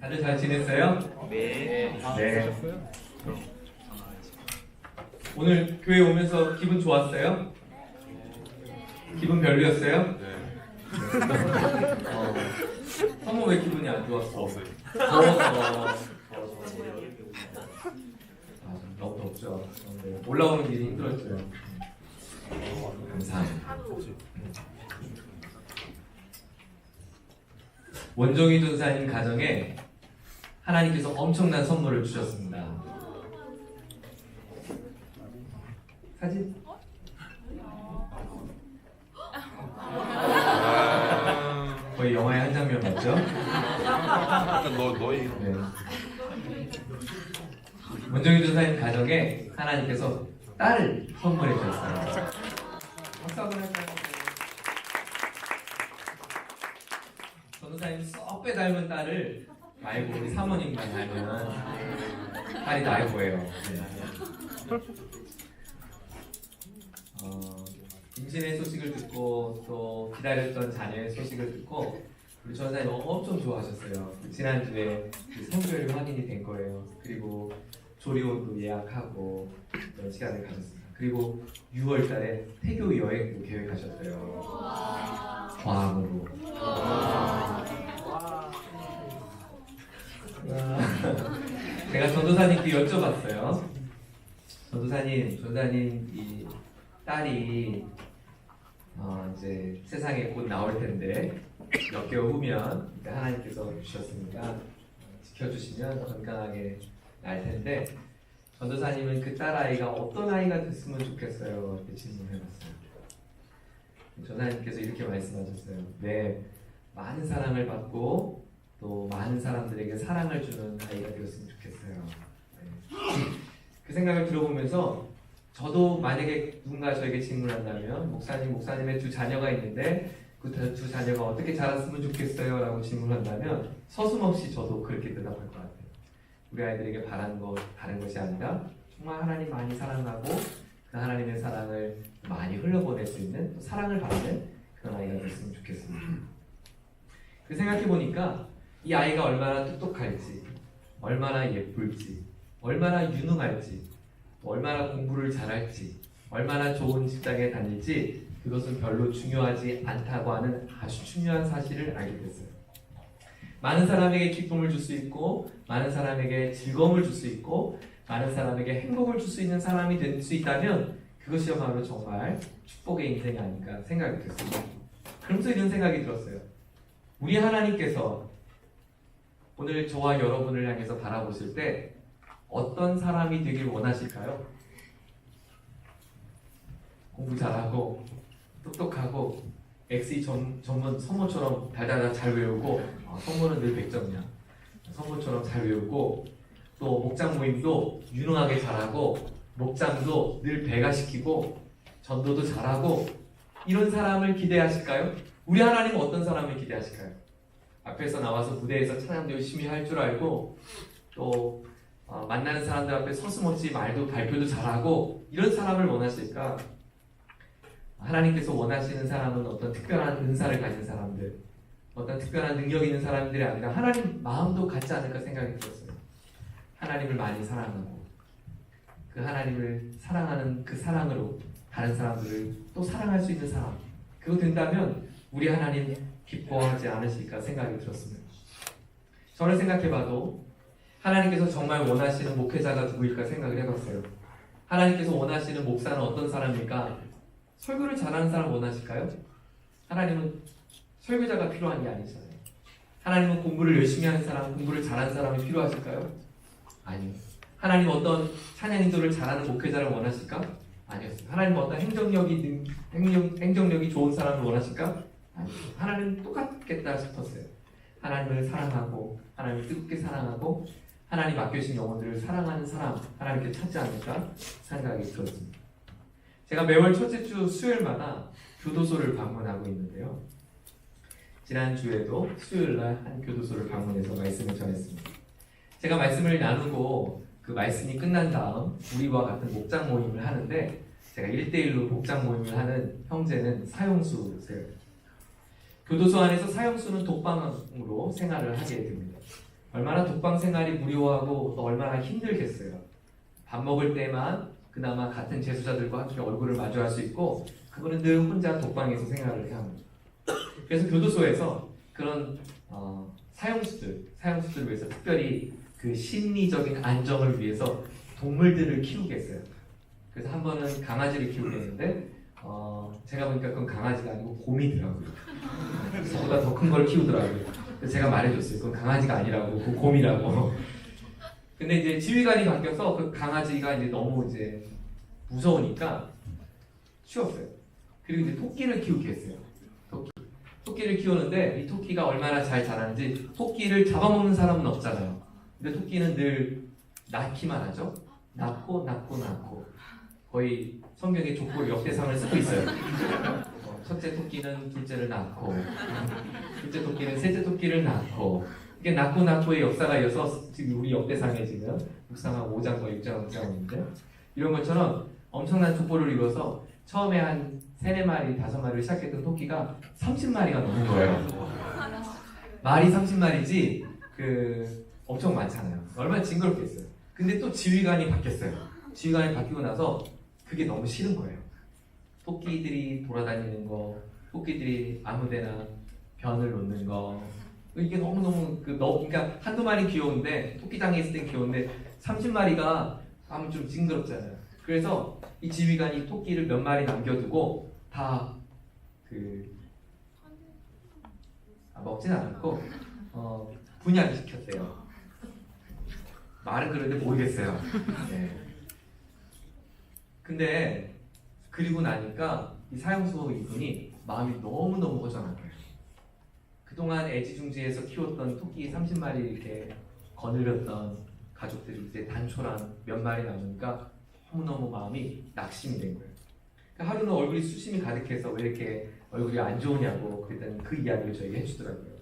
다들 잘 지냈어요? 네. 네. 오늘 교회 오면서 기분 좋았어요? 기분 별로였어요? 네. 성모 왜 기분이 안 좋았어? 없어요. 더워서. 너무 덥죠. 네. 올라오는 길이 힘들었어요. 감사합니다. 원종이 전사님 가정에 하나님께서 엄청난 선물을 주셨습니다. 사진? 거의 영화의 한 장면 맞죠? 약간 너희 네. 원종이 전사님 가정에 하나님께서 딸을 선물해 주셨어요. 박수 한번 할까요? 전도사님 쏙 빼닮은 딸을 말고 우리 사모님만 닮은 딸이 나이고예요. 네. 임신의 소식을 듣고 또 기다렸던 자녀의 소식을 듣고 우리 전도사님 엄청 좋아하셨어요. 지난주에 성교율 확인이 된 거예요. 그리고 조리원도 예약하고 그런 시간을 가졌습니다. 그리고 6월 달에 태교 여행도 계획하셨어요. 괌으로. 제가 전도사님께 여쭤봤어요. 전도사님 이 딸이 이제 세상에 곧 나올 텐데 몇 개월 후면 하나님께서 주셨으니까 지켜주시면 건강하게 날 텐데 전도사님은 그 딸아이가 어떤 아이가 됐으면 좋겠어요? 이렇게 질문해봤어요. 전도사님께서 이렇게 말씀하셨어요. 네, 많은 사랑을 받고 또 많은 사람들에게 사랑을 주는 아이가 되었으면 좋겠어요. 네. 그 생각을 들어보면서 저도 만약에 누군가 저에게 질문한다면 목사님의 두 자녀가 있는데 그 두 자녀가 어떻게 자랐으면 좋겠어요? 라고 질문한다면 서슴없이 저도 그렇게 대답할 것 같아요. 우리 아이들에게 바라는 거 다른 것이 아니라 정말 하나님 많이 사랑하고 그 하나님의 사랑을 많이 흘려보낼 수 있는 사랑을 받는 그런 아이가 됐으면 좋겠습니다. 그 생각해 보니까 이 아이가 얼마나 똑똑할지, 얼마나 예쁠지, 얼마나 유능할지, 얼마나 공부를 잘할지, 얼마나 좋은 직장에 다닐지 그것은 별로 중요하지 않다고 하는 아주 중요한 사실을 알게 됐어요. 많은 사람에게 기쁨을 줄 수 있고 많은 사람에게 즐거움을 줄 수 있고 많은 사람에게 행복을 줄 수 있는 사람이 될 수 있다면 그것이야말로 정말 축복의 인생이 아닐까 생각이 됐습니다. 그러면서 이런 생각이 들었어요. 우리 하나님께서 오늘 저와 여러분을 향해서 바라보실 때 어떤 사람이 되길 원하실까요? 공부 잘하고 똑똑하고 엑시 전문 성모처럼 달달달 잘 외우고 성모는 늘 100점이야. 성모처럼 잘 외우고 또 목장 모임도 유능하게 잘하고 목장도 늘 배가시키고 전도도 잘하고 이런 사람을 기대하실까요? 우리 하나님은 어떤 사람을 기대하실까요? 앞에서 나와서 무대에서 찬양도 열심히 할 줄 알고 또 만나는 사람들 앞에 서슴없이 말도 발표도 잘하고 이런 사람을 원하실까? 하나님께서 원하시는 사람은 어떤 특별한 은사를 가진 사람들, 어떤 특별한 능력 있는 사람들이 아니라 하나님 마음도 같지 않을까 생각이 들었어요. 하나님을 많이 사랑하고 그 하나님을 사랑하는 그 사랑으로 다른 사람들을 또 사랑할 수 있는 사람, 그거 된다면 우리 하나님 기뻐하지 않으실까 생각이 들었습니다. 저를 생각해봐도 하나님께서 정말 원하시는 목회자가 누구일까 생각을 해봤어요. 하나님께서 원하시는 목사는 어떤 사람일까? 설교를 잘하는 사람 원하실까요? 하나님은 설교자가 필요한 게 아니잖아요. 하나님은 공부를 열심히 하는 사람, 공부를 잘하는 사람이 필요하실까요? 아니요. 하나님은 어떤 찬양 인도를 잘하는 목회자를 원하실까? 아니었어요. 하나님은 어떤 행정력이 좋은 사람을 원하실까? 아니었어요. 하나님은 똑같겠다 싶었어요. 하나님을 사랑하고 하나님을 뜨겁게 사랑하고 하나님 맡겨주신 영혼들을 사랑하는 사람, 하나님께 찾지 않을까 생각이 들었습니다. 제가 매월 첫째 주 수요일마다 교도소를 방문하고 있는데요. 지난주에도 수요일날 한 교도소를 방문해서 말씀을 전했습니다. 제가 말씀을 나누고 그 말씀이 끝난 다음 우리와 같은 목장 모임을 하는데 제가 1대1로 목장 모임을 하는 형제는 사형수세요. 교도소 안에서 사형수는 독방으로 생활을 하게 됩니다. 얼마나 독방 생활이 무료하고 또 얼마나 힘들겠어요. 밥 먹을 때만 그나마 같은 재수자들과 함께 얼굴을 마주할 수 있고 그분은 늘 혼자 독방에서 생활을 해야 합니다. 그래서 교도소에서 그런 사형수들을 위해서 특별히 그 심리적인 안정을 위해서 동물들을 키우게 했어요. 그래서 한 번은 강아지를 키우게 했는데 제가 보니까 그건 강아지가 아니고 곰이더라고요. 저보다 더 큰 걸 키우더라고요. 그래서 제가 말해줬어요. 그건 강아지가 아니라고, 그 곰이라고. 근데 이제 지휘관이 바뀌어서 그 강아지가 이제 너무 이제 무서우니까 쉬었어요. 그리고 이제 토끼를 키우게 했어요. 토끼를 키우는데 이 토끼가 얼마나 잘 자라는지 토끼를 잡아먹는 사람은 없잖아요. 근데 토끼는 늘 낳기만 하죠. 낳고 거의 성경의 족보 역대상을 쓰고 있어요. 첫째 토끼는 둘째를 낳고 둘째 토끼는 셋째 토끼를 낳고 이게 낳고의 역사가 이어서 지금 우리 역대상에 지금 묵상한 5장과 6장 있는데 이런 것처럼 엄청난 족보를 이루어서 처음에 한 3-4마리, 5마리를 시작했던 토끼가 30마리가 넘는 거예요. 말이 30마리지 엄청 많잖아요. 얼마나 징그럽겠어요. 근데 또 지휘관이 바뀌었어요. 지휘관이 바뀌고 나서 그게 너무 싫은 거예요. 토끼들이 돌아다니는 거, 토끼들이 아무데나 변을 놓는 거 이게 너무너무 그러니까 한두 마리 귀여운데 토끼장에 있을 땐 귀여운데 30마리가 하면 좀 징그럽잖아요. 그래서 이 지휘관이 토끼를 몇 마리 남겨두고 다 먹진 않았고 분양을 시켰대요. 말은 그런데 모르겠어요. 네. 근데 그리고 나니까 이 사형수 이분이 마음이 너무너무 허전한 거예요. 그동안 애지중지해서 키웠던 토끼 30마리 이렇게 거느렸던 가족들이 이제 단촐한 몇 마리 남으니까 너무너무 마음이 낙심이 된 거예요. 그러니까 하루는 얼굴이 수심이 가득해서 왜 이렇게 얼굴이 안 좋으냐고 그랬더니 그 이야기를 저에게 해주더라고요.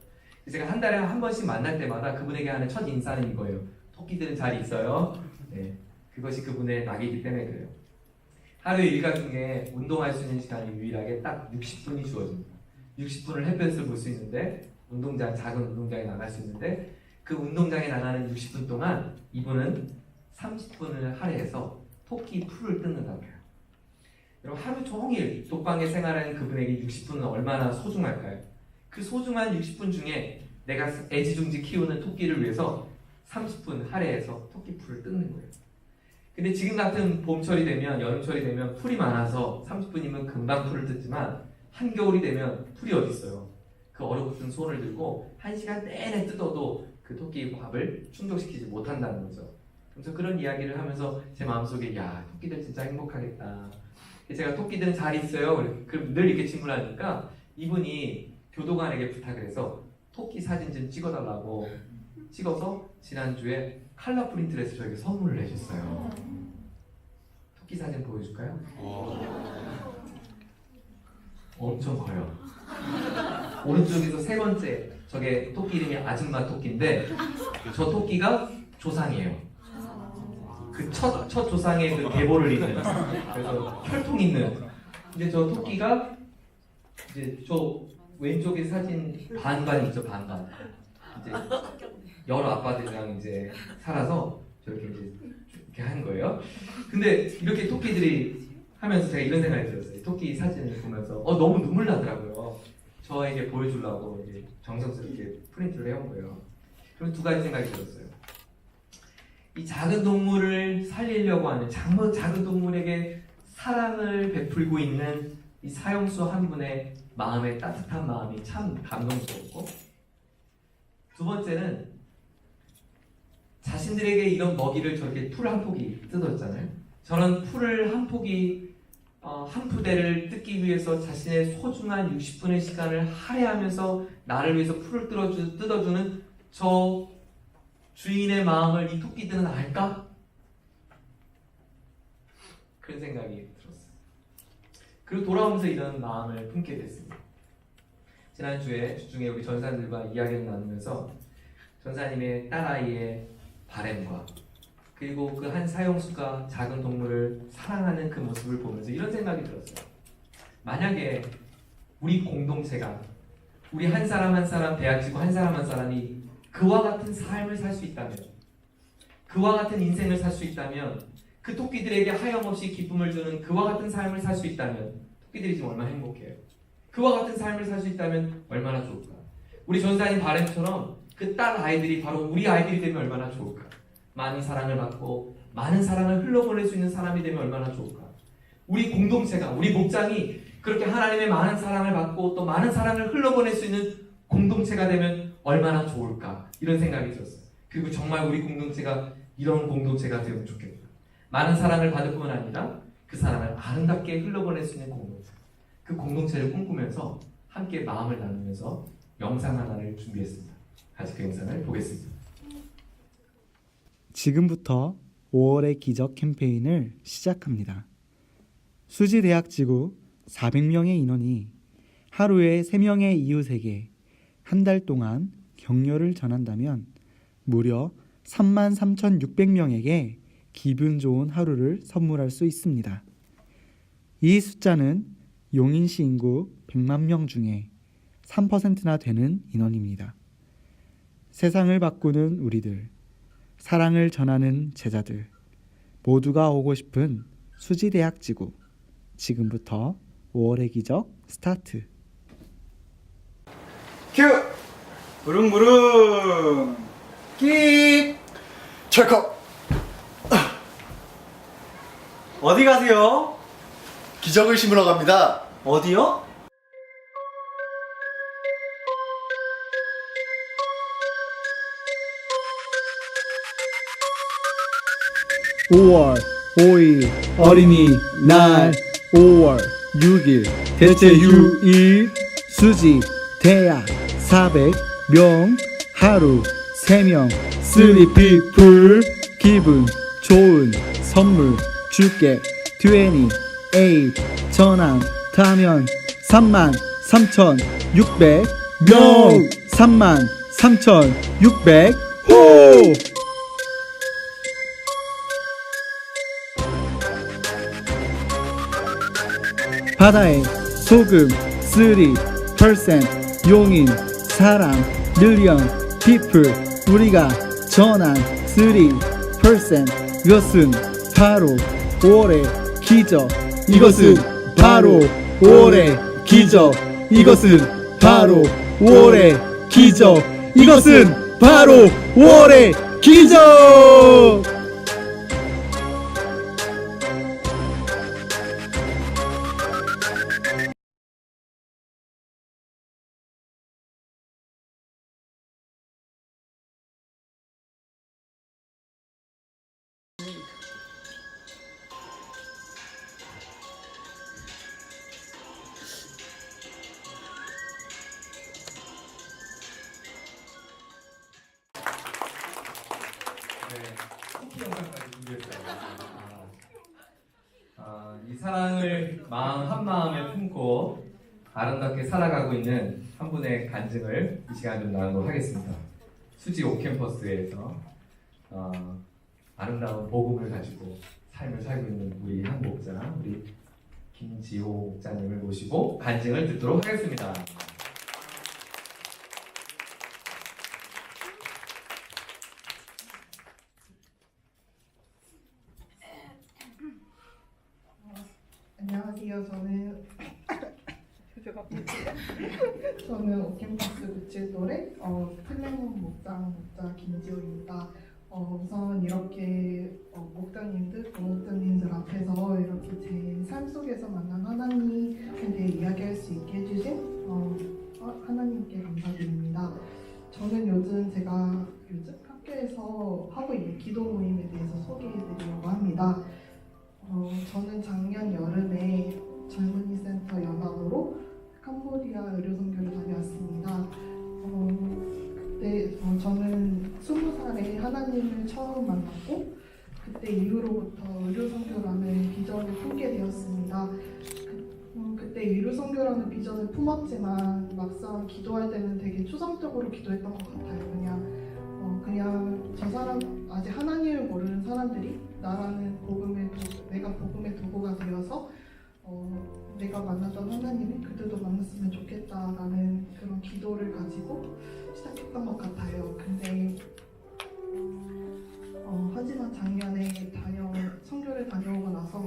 제가 한 달에 한 번씩 만날 때마다 그분에게 하는 첫 인사는 이거예요. 토끼들은 잘 있어요. 네, 그것이 그분의 낙이기 때문에 그래요. 하루 일과 중에 운동할 수 있는 시간이 유일하게 딱 60분이 주어집니다. 60분을 햇볕을 볼 수 있는데 작은 운동장에 나갈 수 있는데 그 운동장에 나가는 60분 동안 이분은 30분을 할애해서 토끼 풀을 뜯는다고 해요. 여러분 하루 종일 독방에 생활하는 그분에게 60분은 얼마나 소중할까요? 그 소중한 60분 중에 내가 애지중지 키우는 토끼를 위해서 30분 할애해서 토끼 풀을 뜯는 거예요. 근데 지금 같은 봄철이 되면 여름철이 되면 풀이 많아서 30분이면 금방 풀을 뜯지만 한겨울이 되면 풀이 어디 있어요? 그 얼어붙은 손을 들고 1시간 내내 뜯어도 그 토끼의 밥을 충족시키지 못한다는 거죠. 그래서 그런 이야기를 하면서 제 마음속에 야 토끼들 진짜 행복하겠다. 제가 토끼들은 잘 있어요. 늘 이렇게 질문하니까 이분이 교도관에게 부탁을 해서 토끼 사진 좀 찍어달라고 찍어서 지난주에 컬러 프린트를 해서 저에게 선물을 해줬어요. 토끼 사진 보여줄까요? 엄청 커요. 오른쪽에서 세 번째 저게 토끼 이름이 아줌마 토끼인데 저 토끼가 조상이에요. 그 첫 조상의 그 계보를 잇는 그래서 혈통 있는 근데 저 토끼가 이제 저 왼쪽에 사진 반반 있죠. 반반 이제 여러 아빠들이랑 이제 살아서 저렇게 이제 이렇게 한 거예요. 근데 이렇게 토끼들이 하면서 제가 이런 생각이 들었어요. 토끼 사진을 보면서 너무 눈물 나더라고요. 저에게 보여주려고 이제 정성스럽게 프린트를 해온 거예요. 그럼 두 가지 생각이 들었어요. 이 작은 동물을 살리려고 하는 작은 동물에게 사랑을 베풀고 있는 이 사형수 한 분의 마음의 따뜻한 마음이 참 감동스럽고 두 번째는 자신들에게 이런 먹이를 저렇게 풀 한 포기 뜯었잖아요. 저는 풀을 한 포기 한 푸대를 뜯기 위해서 자신의 소중한 60분의 시간을 할애하면서 나를 위해서 풀을 뜯어주는 저 주인의 마음을 이 토끼들은 알까? 그런 생각이 들었어요. 그리고 돌아오면서 이런 마음을 품게 됐습니다. 지난주에 주중에 우리 전사님들과 이야기를 나누면서 전사님의 딸아이의 바램과 그리고 그 한 사형수가 작은 동물을 사랑하는 그 모습을 보면서 이런 생각이 들었어요. 만약에 우리 공동체가 우리 한 사람 한 사람 배아치고 한 사람이 그와 같은 삶을 살 수 있다면, 그와 같은 인생을 살 수 있다면, 그 토끼들에게 하염없이 기쁨을 주는 그와 같은 삶을 살 수 있다면 토끼들이 지금 얼마나 행복해요. 그와 같은 삶을 살 수 있다면 얼마나 좋을까. 우리 전사님 바램처럼 그 딸 아이들이 바로 우리 아이들이 되면 얼마나 좋을까. 많은 사랑을 받고 많은 사랑을 흘러보낼 수 있는 사람이 되면 얼마나 좋을까. 우리 공동체가, 우리 목장이 그렇게 하나님의 많은 사랑을 받고 또 많은 사랑을 흘러보낼 수 있는 공동체가 되면 얼마나 좋을까, 이런 생각이 들었어요. 그리고 정말 우리 공동체가 이런 공동체가 되면 좋겠다. 많은 사랑을 받을 뿐만 아니라 그 사랑을 아름답게 흘러보낼 수 있는 공동체, 그 공동체를 꿈꾸면서 함께 마음을 나누면서 영상 하나를 준비했습니다. 같이 그 영상을 보겠습니다. 지금부터 5월의 기적 캠페인을 시작합니다. 수지대학지구 400명의 인원이 하루에 3명의 이웃에게 한 달 동안 격려를 전한다면 무려 33,600명에게 기분 좋은 하루를 선물할 수 있습니다. 이 숫자는 용인시 인구 100만 명 중에 3%나 되는 인원입니다. 세상을 바꾸는 우리들, 사랑을 전하는 제자들, 모두가 오고 싶은 수지대학지구. 지금부터 5월의 기적 스타트. 큐! 부릉부릉 끽! 철컥! 어디 가세요? 기적을 심으러 갑니다. 어디요? (5월 5일) 어린이날, 5월 6일 대체휴일, 수지 대학 400명, 하루 3명, 3people, 기분 좋은 선물 줄게 28, 전화 타면 33,600명, 33,600 호! 바다의 소금 3%, 용인 사랑 밀리언 피플, 우리가 전한 3%, 이것은 바로 5월의 기적. 이것은 바로 5월의 기적. 이것은 바로 5월의 기적. 이것은 바로 5월의 기적. 네, 쿠키 영상까지 준비했어요. 이 사랑을 마음 한 마음에 품고 아름답게 살아가고 있는 한 분의 간증을 이 시간 좀 나누도록 하겠습니다. 수지 오캠퍼스에서 아름다운 복음을 가지고 삶을 살고 있는 우리 한 목자, 우리 김지호 목자님을 모시고 간증을 듣도록 하겠습니다. 안녕하세요. 저는 오캠퍼스 구칠돌의 플래몬 목장 김지호입니다. 우선 이렇게 목장님들, 부목장님들 앞에서 이렇게 제 삶 속에서 만난 하나님에 대해 이야기할 수 있게 해주신 하나님께 감사드립니다. 저는 요즘 학교에서 하고 있는 기도 모임에 대해서 소개해드리려고 합니다. 저는 작년 여름에 젊은이 센터 연합으로 캄보디아 의료선교를 다녀왔습니다. 그때 저는 20살에 하나님을 처음 만났고 그때 이후로부터 의료선교라는 비전을 품게 되었습니다. 그때 의료선교라는 비전을 품었지만 막상 기도할 때는 되게 추상적으로 기도했던 것 같아요. 그냥 저 사람, 아직 하나님을 모르는 사람들이 내가 복음의 도구가 되어서 내가 만났던 하나님이 그들도 만났으면 좋겠다라는 그런 기도를 가지고 시작했던 것 같아요. 근데 하지만 작년에 선교를 다녀오고 나서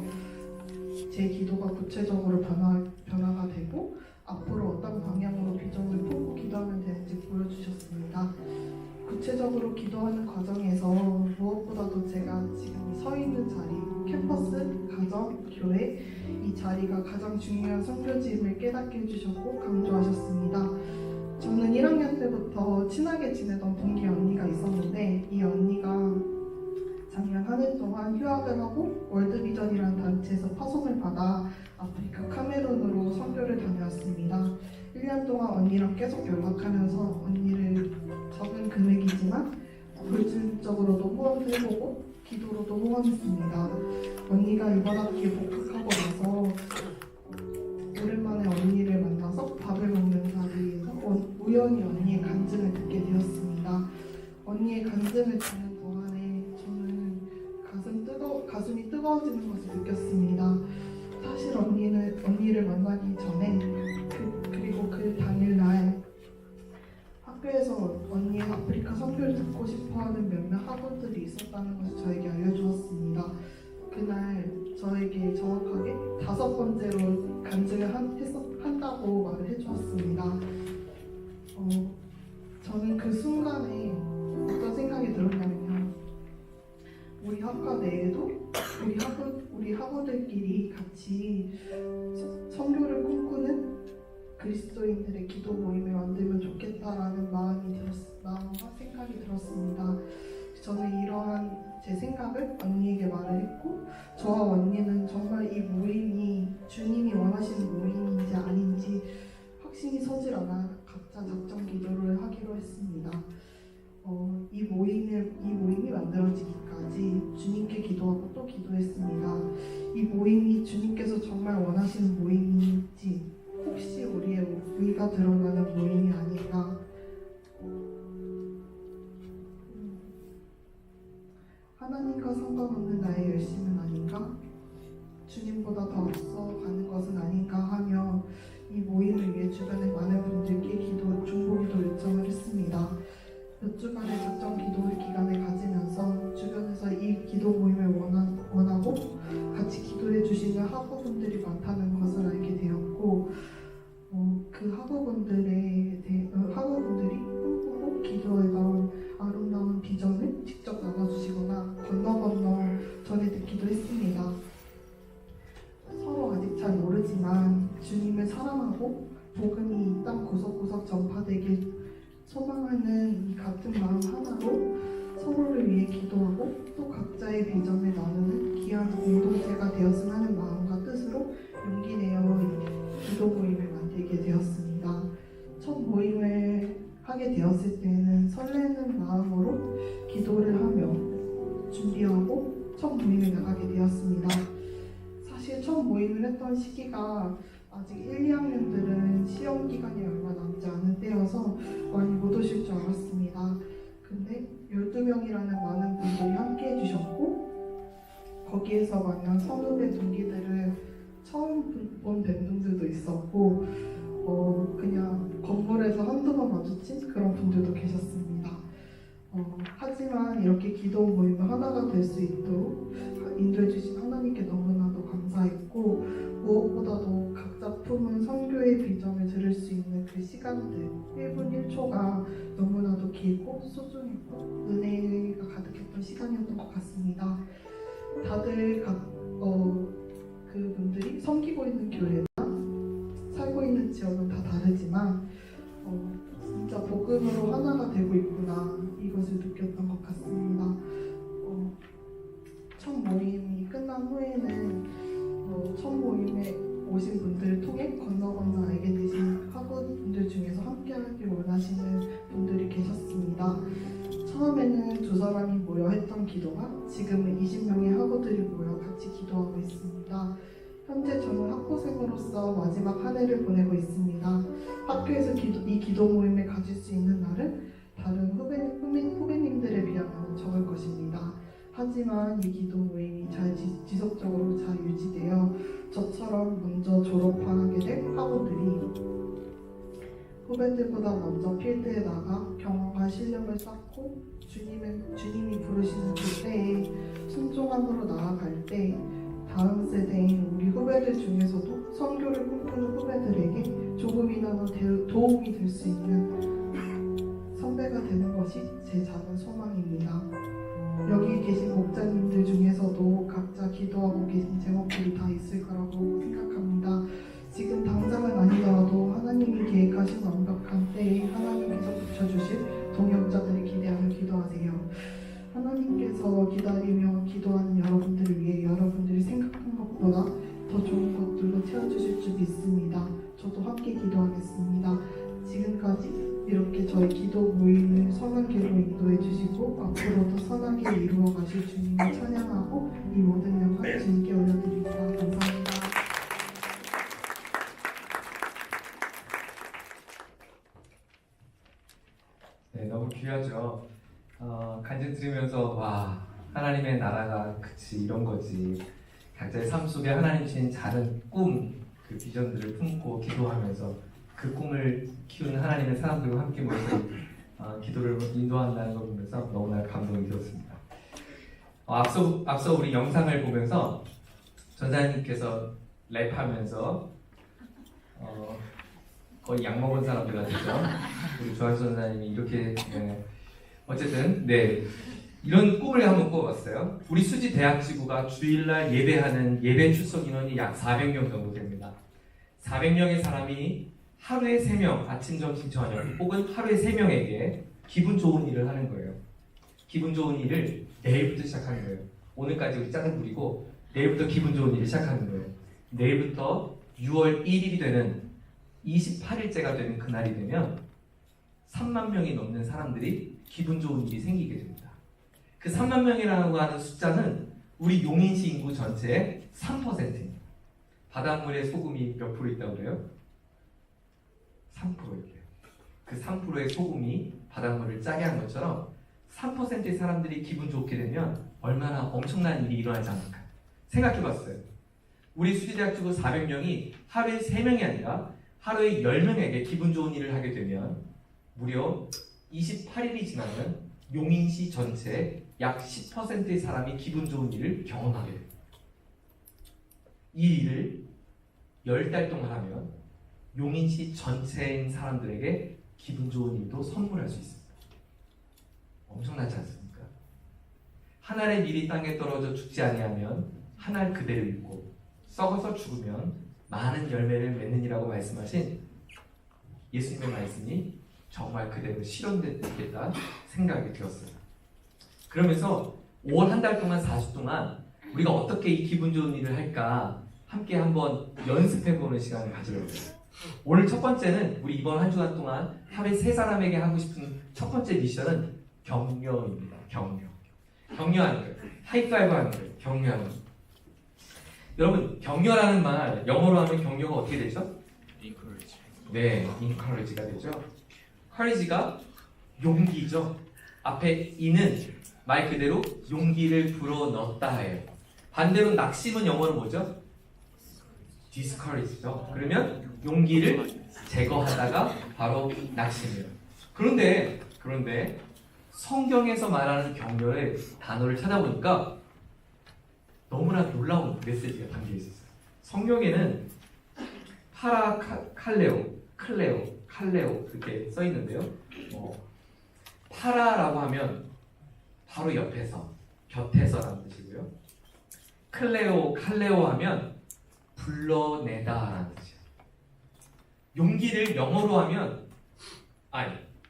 제 기도가 구체적으로 변화가 되고 앞으로 어떤 방향으로 비전을 품고 기도하면 되는지 보여주셨습니다. 구체적으로 기도하는 과정에서 무엇보다도 제가 지금 서 있는 자리, 캠퍼스, 가정, 교회 이 자리가 가장 중요한 선교지임을 깨닫게 해주셨고 강조하셨습니다. 저는 1학년 때부터 친하게 지내던 동기 언니가 있었는데 이 언니가 작년 한 해 동안 휴학을 하고 월드비전이라는 단체에서 파송을 받아 아프리카 카메룬으로 선교를 다녀왔습니다. 1년 동안 언니랑 계속 연락하면서 언니를 적은 금액이지만 물질적으로도 후원도 해보고 기도로도 후원했습니다. 언니가 이번 학기에 복학하고 나서 오랜만에 언니를 만나서 밥을 먹는 자리에서 우연히 언니의 간증을 듣게 되었습니다. 언니의 간증을 듣는 동안에 저는 가슴이 뜨거워지는 것을 느꼈습니다. 사실 언니를 만나기 전에 그리고 그 당일날 학교에서 언니의 아프리카 선교를 듣고 싶어하는 몇몇 학원들이 있었다는 것을 저에게 알려주었습니다. 그날 저에게 정확하게 5번째로 간증을 한다고 말을 해주었습니다. 저는 그 순간에 어떤 생각이 들었냐면요. 우리 학과 내에도 우리 학우들끼리 같이 선교를 꿈꾸는 그리스도인들의 기도 모임을 만들면 좋겠다라는 마음과 생각이 들었습니다. 저는 이러한 제 생각을 언니에게 말을 했고 저와 언니는 정말 이 모임이 주님이 원하시는 모임인지 아닌지 확신이 서질 않아 각자 작정 기도를 하기로 했습니다. 이 모임이 만들어지기까지 주님께 기도하고 또 기도했습니다. 이 모임이 주님께서 정말 원하시는 모임인지 혹시 우리의 의가 드러나는 모임이 아닌가. 하나님과 상관없는 나의 열심은 아닌가? 주님보다 더 앞서 가는 것은 아닌가 하며 이 모임을 위해 주변의 많은 분들께 중보기도 요청을 했습니다. 몇 주간의 작정 기도의 기간을 가지면서 주변에서 이 기도 모임을 원하고 같이 기도해 주시는 학우분들이 많다는 것을 알게 되었고 그 학우분들이 꿈꾸고 기도해던 아름다운 비전을 직접 나눠주시거나 건너 전해 듣기도 했습니다. 서로 아직 잘 모르지만 주님을 사랑하고 복음이 이 땅 구석구석 전파되길 소망하는 이 같은 마음 하나로 서로를 위해 기도하고 또 각자의 비전을 나누는 귀한 공동체가 되었으면 하는 마음과 뜻으로 용기 내어 기도 모임을 만들게 되었습니다. 첫 모임을 하게 되었을 때는 설레는 마음으로 기도를 하며 준비하고 첫 모임에 나가게 되었습니다. 사실 첫 모임을 했던 시기가 아직 1, 2학년들은 시험 기간이 얼마 남지 않은 때여서 많이 못 오실 줄 알았습니다. 근데 12명이라는 많은 분들이 함께 해주셨고 거기에서 만난 선후배 동기들을 처음 본 분들도 있었고 그냥 건물에서 한두 번 마주친 그런 분들도 계셨습니다. 하지만 이렇게 기도 모임을 하나가 될 수 있도록 인도해 주신 하나님께 너무나도 감사했고 무엇보다도 각자 품은 선교의 비전을 들을 수 있는 그 시간들 1분 1초가 너무나도 길고 소중했고 은혜가 가득했던 시간이었던 것 같습니다. 다들 그분들이 섬기고 있는 교회나 살고 있는 지역은 다 다르지만 진짜 복음으로 하나가 되고 있구나 이것을 느꼈던 것 같습니다. 첫 모임이 끝난 후에는 첫 모임에 오신 분들을 통해 건너 알게 되신 학우분들 중에서 함께하길 원하시는 분들이 계셨습니다. 처음에는 2사람이 모여 했던 기도가 지금은 20명의 학우들이 모여 같이 기도하고 있습니다. 현재 저는 학부생으로서 마지막 한 해를 보내고 있습니다. 학교에서 이 기도 모임을 가질 수 있는 날은 다른 후배님들에 비하면 적을 것입니다. 하지만 이 기도 모임이 잘 지속적으로 잘 유지되어 저처럼 먼저 졸업하게 될 학우들이 후배들보다 먼저 필드에 나가 경험과 실력을 쌓고 주님이 부르시는 그때에 순종함으로 나아갈 때 다음 세대인 우리 후배들 중에서도 선교를 꿈꾸는 후배들에게 조금이나마 도움이 될 수 있는 선배가 되는 것이 제 작은 소망입니다. 여기 계신 목자님들 중에서도 각자 기도하고 계신 제목들이 다 있을 거라고 생각합니다. 지금 당장은 아니더라도 하나님이 계획하신 완벽한 때에 하나님께서 붙여주실 동역자들을 기대하며 기도하세요. 하나님께서 기다리며 기도하는 여러분들을 위해 여러분들이 생각한 것보다 더 좋은 것들로 채워주실 줄 믿습니다. 저도 함께 기도하겠습니다. 지금까지 이렇게 저희 기도 모임을 선한 길로 인도해 주시고 앞으로도 선하게 이루어 가실 주님을 찬양하고 이 모든 영광 주님께 올려드립니다. 감사합니다. 네, 너무 귀하죠. 간증 들으면서 와, 하나님의 나라가 그치 이런 거지. 각자의 삶 속에 하나님 주신 작은 꿈, 그 비전들을 품고 기도하면서 그 꿈을 키우는 하나님의 사람들과 함께 모여서 기도를 인도한다는 걸 보면서 너무나 감동이 되었습니다. 앞서 우리 영상을 보면서 전사님께서 랩하면서 거의 약 먹은 사람들 같았죠. 우리 조한수 전사님이 이렇게 어쨌든 이런 꿈을 한번 꿔봤어요. 우리 수지 대학지구가 주일날 예배하는 예배 출석 인원이 약 400명 정도 됩니다. 400명의 사람이 하루에 3명, 아침, 점심, 저녁 혹은 하루에 3명에게 기분 좋은 일을 하는 거예요. 기분 좋은 일을 내일부터 시작하는 거예요. 오늘까지 우리 짜증 부리고 내일부터 기분 좋은 일을 시작하는 거예요. 내일부터 6월 1일이 되는 28일째가 되는 그날이 되면 3만 명이 넘는 사람들이 기분 좋은 일이 생기게 됩니다. 그 3만 명이라고 하는 숫자는 우리 용인시 인구 전체의 3%입니다. 바닷물에 소금이 몇 프로 있다고 그래요? 3%예요. 그 3%의 소금이 바닷물을 짜게 한 것처럼 3%의 사람들이 기분 좋게 되면 얼마나 엄청난 일이 일어나지 않을까 생각해봤어요. 우리 수지대학지구 400명이 하루에 3명이 아니라 하루에 10명에게 기분 좋은 일을 하게 되면 무려 28일이 지나면 용인시 전체 약 10%의 사람이 기분 좋은 일을 경험하게 됩니다. 이 일을 10달 동안 하면 용인시 전체인 사람들에게 기분 좋은 일도 선물할 수 있습니다. 엄청나지 않습니까? 한 알의 밀이 땅에 떨어져 죽지 아니하면 한 알 그대로 있고 썩어서 죽으면 많은 열매를 맺느니라고 말씀하신 예수님의 말씀이 정말 그대로 실현됐겠다 생각이 들었어요. 그러면서 5월 한 달 동안 4주 동안 우리가 어떻게 이 기분 좋은 일을 할까 함께 한번 연습해보는 시간을 가지려고 해요. 오늘 첫 번째는 우리 이번 한 주간 동안 하루에 3사람에게 하고 싶은 첫 번째 미션은 격려입니다. 격려하는 거예요. 하이파이브 하는 거예요. 격려하는 거예요. 여러분, 격려라는 말 영어로 하면 격려가 어떻게 되죠? encourage. 네, encourage가 되죠. courage가 용기죠. 앞에 이는 말 그대로 용기를 불어넣었다 해요. 반대로 낙심은 영어로 뭐죠? discourage죠. 그러면 용기를 제거하다가 바로 낙심이에요. 그런데 성경에서 말하는 격려의 단어를 찾아보니까 너무나 놀라운 메시지가 담겨 있었어요. 성경에는 파라칼레오, 칼레오 그렇게 써 있는데요. 파라라고 하면 바로 옆에서, 곁에서라는 뜻이고요. 칼레오 하면 불러내다라는 뜻이에요. 용기를 영어로 하면,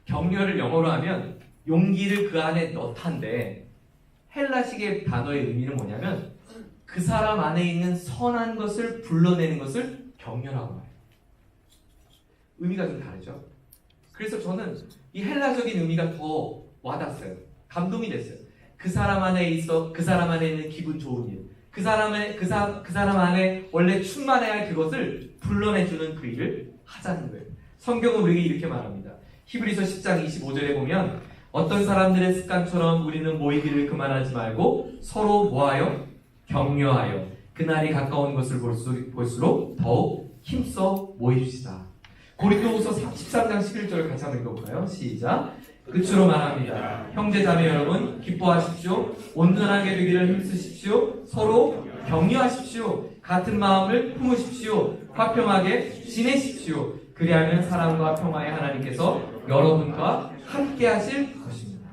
격려를 영어로 하면 용기를 그 안에 넣다인데 헬라식의 단어의 의미는 뭐냐면 그 사람 안에 있는 선한 것을 불러내는 것을 격려라고 해요. 의미가 좀 다르죠. 그래서 저는 이 헬라적인 의미가 더 와닿았어요. 감동이 됐어요. 그 사람 안에 있는 기분 좋은 일, 그 사람 안에 원래 충만해야 할 그것을 불러내주는 그 일을 하자는 거예요. 성경은 우리에게 이렇게 말합니다. 히브리서 10장 25절에 보면 어떤 사람들의 습관처럼 우리는 모이기를 그만하지 말고 서로 뭐하여? 격려하여 그날이 가까운 것을 볼수록 더욱 힘써 모이시다. 고린도후서 13장 11절을 같이 한번 읽어볼까요? 시작. 끝으로 말합니다. 형제자매 여러분 기뻐하십시오. 온전하게 되기를 힘쓰십시오. 서로 격려하십시오. 같은 마음을 품으십시오. 화평하게 지내십시오. 그리하면 사랑과 평화의 하나님께서 여러분과 함께 하실 것입니다.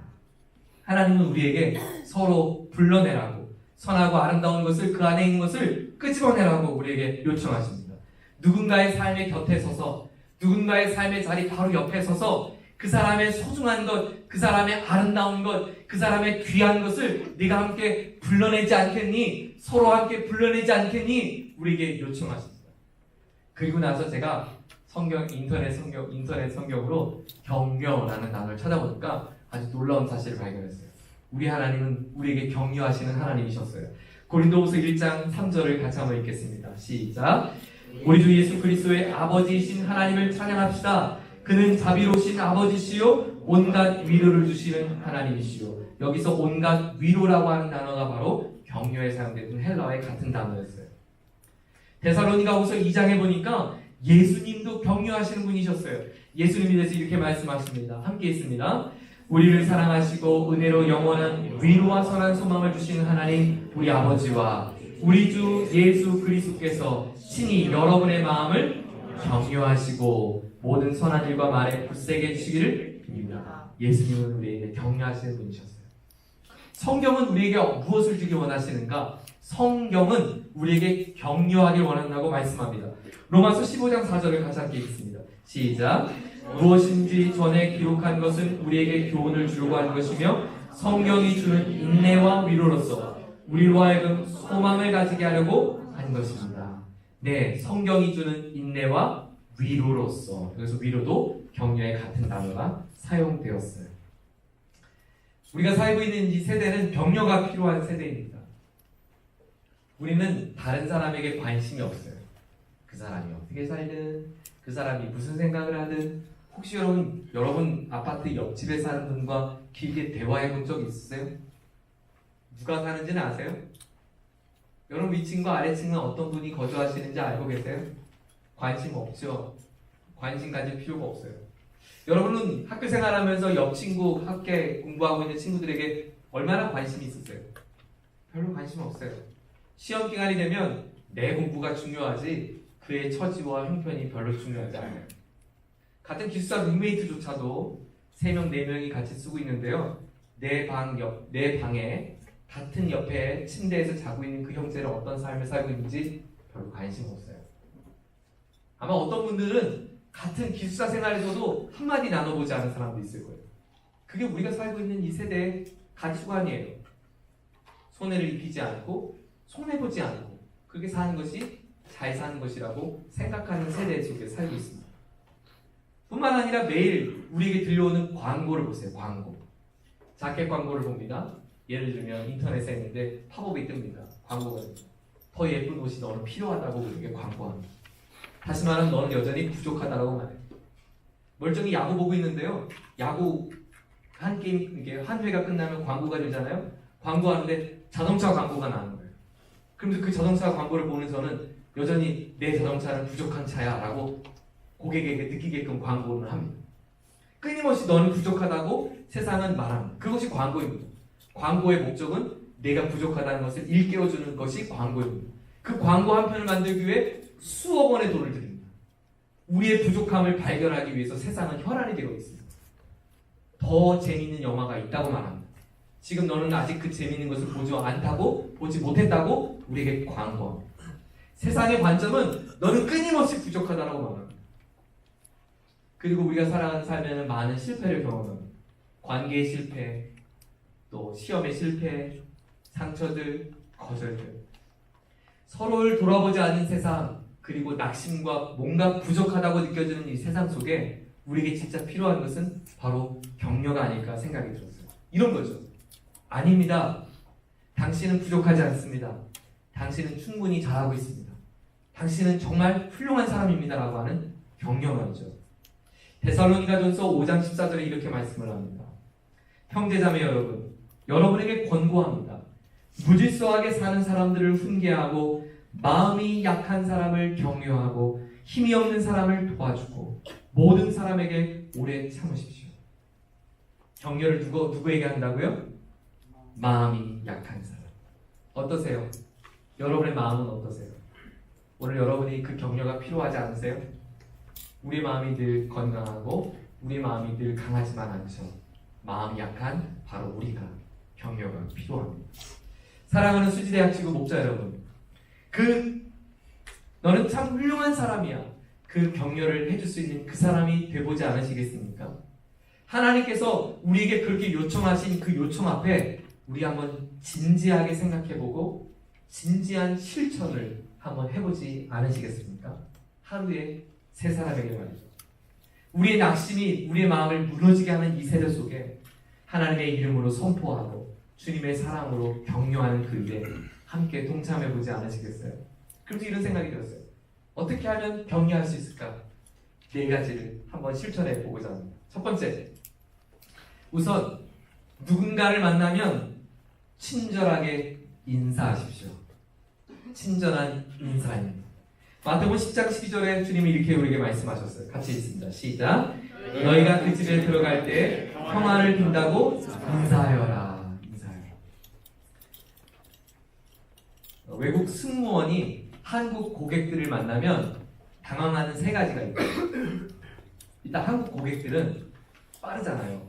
하나님은 우리에게 서로 불러내라고, 선하고 아름다운 것을, 그 안에 있는 것을 끄집어내라고 우리에게 요청하십니다. 누군가의 삶의 곁에 서서, 누군가의 삶의 자리 바로 옆에 서서 그 사람의 소중한 것, 그 사람의 아름다운 것, 그 사람의 귀한 것을 네가 함께 불러내지 않겠니? 서로 함께 불러내지 않겠니? 우리에게 요청하십니다. 그리고 나서 제가 인터넷 성경으로 격려라는 단어를 찾아보니까 아주 놀라운 사실을 발견했어요. 우리 하나님은 우리에게 격려하시는 하나님이셨어요. 고린도후서 1장 3절을 같이 한번 읽겠습니다. 시작. 우리 주 예수 그리스도의 아버지이신 하나님을 찬양합시다. 그는 자비로우신 아버지시요 온갖 위로를 주시는 하나님이시요. 여기서 온갖 위로라고 하는 단어가 바로 격려에 사용되는 헬라어의 같은 단어였어요. 데살로니가후서 2장에 보니까 예수님도 격려하시는 분이셨어요. 예수님에 대해서 이렇게 말씀하십니다. 함께 있습니다. 우리를 사랑하시고 은혜로 영원한 위로와 선한 소망을 주시는 하나님 우리 아버지와 우리 주 예수 그리스도께서 친히 여러분의 마음을 격려하시고 모든 선한 일과 말에 굳세게 해주시기를 빕니다. 예수님은 우리에게 격려하시는 분이셨어요. 성경은 우리에게 무엇을 주기 원하시는가? 성경은 우리에게 격려하길 원한다고 말씀합니다. 로마서 15장 4절을 같이 함께 읽습니다. 시작. 무엇인지 전에 기록한 것은 우리에게 교훈을 주려고 하는 것이며 성경이 주는 인내와 위로로서 우리로 하여금 소망을 가지게 하려고 한 것입니다. 네, 성경이 주는 인내와 위로로서, 그래서 위로도 격려의 같은 단어가 사용되었어요. 우리가 살고 있는 이 세대는 격려가 필요한 세대입니다. 우리는 다른 사람에게 관심이 없어요. 그 사람이 어떻게 살든, 그 사람이 무슨 생각을 하든. 혹시 여러분 아파트 옆집에 사는 분과 길게 대화해 본 적 있으세요? 누가 사는지는 아세요? 여러분 위층과 아래층은 어떤 분이 거주하시는지 알고 계세요? 관심 없죠? 관심 가질 필요가 없어요. 여러분은 학교 생활하면서 옆 친구, 학교에 공부하고 있는 친구들에게 얼마나 관심이 있으세요? 별로 관심 없어요. 시험 기간이 되면 내 공부가 중요하지 그의 처지와 형편이 별로 중요하지 않아요. 같은 기숙사 룸메이트조차도 3명, 4명이 같이 쓰고 있는데요. 내 방에 같은 옆에 침대에서 자고 있는 그 형제는 어떤 삶을 살고 있는지 별로 관심 없어요. 아마 어떤 분들은 같은 기숙사 생활에서도 한마디 나눠보지 않은 사람도 있을 거예요. 그게 우리가 살고 있는 이 세대의 가치관이에요. 손해를 입히지 않고 손해보지 않고 그렇게 사는 것이 잘 사는 것이라고 생각하는 세대 속에 살고 있습니다. 뿐만 아니라 매일 우리에게 들려오는 광고를 보세요. 광고. 자켓 광고를 봅니다. 예를 들면 인터넷에 있는데 팝업이 뜹니다. 광고가 더 예쁜 옷이 너는 필요하다고 우리에게 광고합니다. 다시 말하면 너는 여전히 부족하다라고 말해요. 멀쩡히 야구 보고 있는데요. 야구 한 게임 이게 한 회가 끝나면 광고가 되잖아요. 광고하는데 자동차 광고가 나는 거예요. 그러면서 그 자동차 광고를 보는 저는 여전히 내 자동차는 부족한 차야라고 고객에게 느끼게끔 광고를 합니다. 끊임없이 너는 부족하다고 세상은 말합니다. 그것이 광고입니다. 광고의 목적은 내가 부족하다는 것을 일깨워주는 것이 광고입니다. 그 광고 한 편을 만들기 위해 수억 원의 돈을 드립니다. 우리의 부족함을 발견하기 위해서 세상은 혈안이 되어 있습니다. 더 재미있는 영화가 있다고 말합니다. 지금 너는 아직 그 재미있는 것을 보지 못했다고 우리에게 광고합니다. 세상의 관점은 너는 끊임없이 부족하다고 말합니다. 그리고 우리가 살아가는 삶에는 많은 실패를 경험합니다. 관계의 실패, 또 시험의 실패, 상처들, 거절들. 서로를 돌아보지 않는 세상, 그리고 낙심과 뭔가 부족하다고 느껴지는 이 세상 속에 우리에게 진짜 필요한 것은 바로 격려가 아닐까 생각이 들었어요. 이런 거죠. 아닙니다. 당신은 부족하지 않습니다. 당신은 충분히 잘하고 있습니다. 당신은 정말 훌륭한 사람입니다. 라고 하는 격려만이죠. 데살로니가전서 5장 14절에 이렇게 말씀을 합니다. 형제자매 여러분, 여러분에게 권고합니다. 무질서하게 사는 사람들을 훈계하고 마음이 약한 사람을 격려하고 힘이 없는 사람을 도와주고 모든 사람에게 오래 참으십시오. 격려를 누구에게 한다고요? 마음이 약한 사람. 어떠세요? 여러분의 마음은 어떠세요? 오늘 여러분이 그 격려가 필요하지 않으세요? 우리 마음이 늘 건강하고 우리 마음이 늘 강하지만 않죠. 마음이 약한 바로 우리가 격려가 필요합니다. 사랑하는 수지대학 지구 목자 여러분, 너는 참 훌륭한 사람이야. 그 격려를 해줄 수 있는 그 사람이 되보지 않으시겠습니까? 하나님께서 우리에게 그렇게 요청하신 그 요청 앞에 우리 한번 진지하게 생각해보고 진지한 실천을 한번 해보지 않으시겠습니까? 하루에 3사람에게 말이죠. 우리의 낙심이 우리의 마음을 무너지게 하는 이 세대 속에 하나님의 이름으로 선포하고 주님의 사랑으로 격려하는 그 일에 함께 동참해보지 않으시겠어요? 그래서 이런 생각이 들었어요. 어떻게 하면 격려할 수 있을까? 4가지를 한번 실천해보고자 합니다. 첫 번째, 우선 누군가를 만나면 친절하게 인사하십시오. 친절한 인사입니다. 마태복음 10장 12절에 주님이 이렇게 우리에게 말씀하셨어요. 같이 읽습니다. 시작. 너희가 그 집에 들어갈 때 평안을 빈다고 인사하여라. 인사하여라. 외국 승무원이 한국 고객들을 만나면 당황하는 3가지가 있어요. 일단 한국 고객들은 빠르잖아요.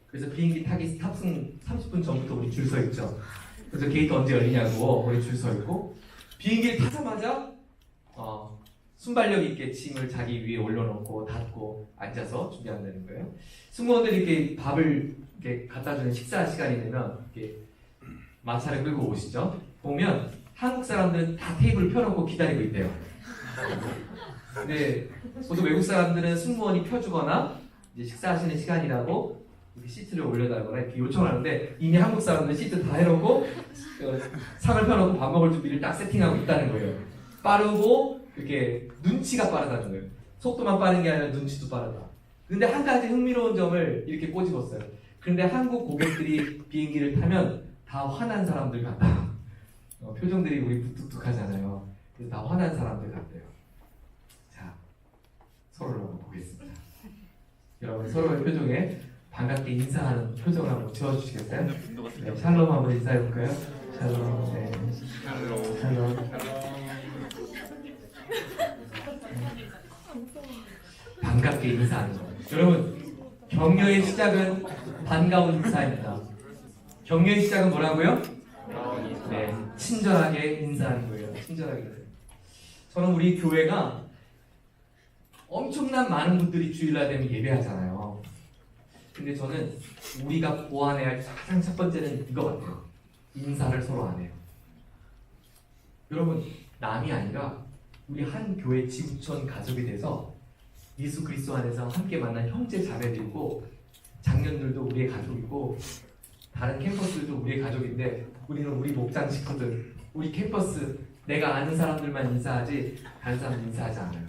그래서 비행기 탑승 30분 전부터 우리 줄 서 있죠. 그래서 게이트 언제 열리냐고 우리 줄 서 있고, 비행기를 타자마자 순발력 있게 짐을 자기 위에 올려놓고 닫고 앉아서 준비한다는 거예요. 승무원들이 이렇게 밥을 이렇게 갖다 주는 식사 시간이 되면 이렇게 마차를 끌고 오시죠. 보면 한국 사람들은 다 테이블을 펴놓고 기다리고 있대요. 근데 보통 외국 사람들은 승무원이 펴주거나 이제 식사하시는 시간이라고 이렇게 시트를 올려달거나 이렇게 요청하는데, 이미 한국 사람들은 시트 다 해놓고 상을 펴놓고 밥 먹을 준비를 딱 세팅하고 있다는 거예요. 빠르고 이렇게 눈치가 빠르다는 거예요. 속도만 빠른 게 아니라 눈치도 빠르다. 근데 한 가지 흥미로운 점을 이렇게 꼬집었어요. 그런데 한국 고객들이 비행기를 타면 다 화난 사람들 같다. 표정들이 우리 부뚝뚝하잖아요. 그래서 다 화난 사람들 같대요. 자, 서로를 한번 보겠습니다. 여러분 서로의 표정에 반갑게 인사하는 표정을 한번 지어주시겠어요? 네, 샬롬 한번 인사해볼까요? 샬롬. 네. 샬롬. 반갑게 인사하는 거예요. 여러분, 격려의 시작은 반가운 인사입니다. 격려의 시작은 뭐라고요? 네, 친절하게 인사하는 거예요. 친절하게 인사. 저는 우리 교회가 엄청난 많은 분들이 주일날 되면 예배하잖아요. 근데 저는 우리가 보완해야 할 가장 첫 번째는 이거 같아요. 인사를 서로 안 해요. 여러분, 남이 아니라 우리 한 교회 지구촌 가족이 돼서 예수 그리스도 안에서 함께 만난 형제 자매들이고, 장년들도 우리의 가족이고, 다른 캠퍼스들도 우리의 가족인데, 우리는 우리 목장 식구들, 우리 캠퍼스 내가 아는 사람들만 인사하지 다른 사람들 인사하지 않아요.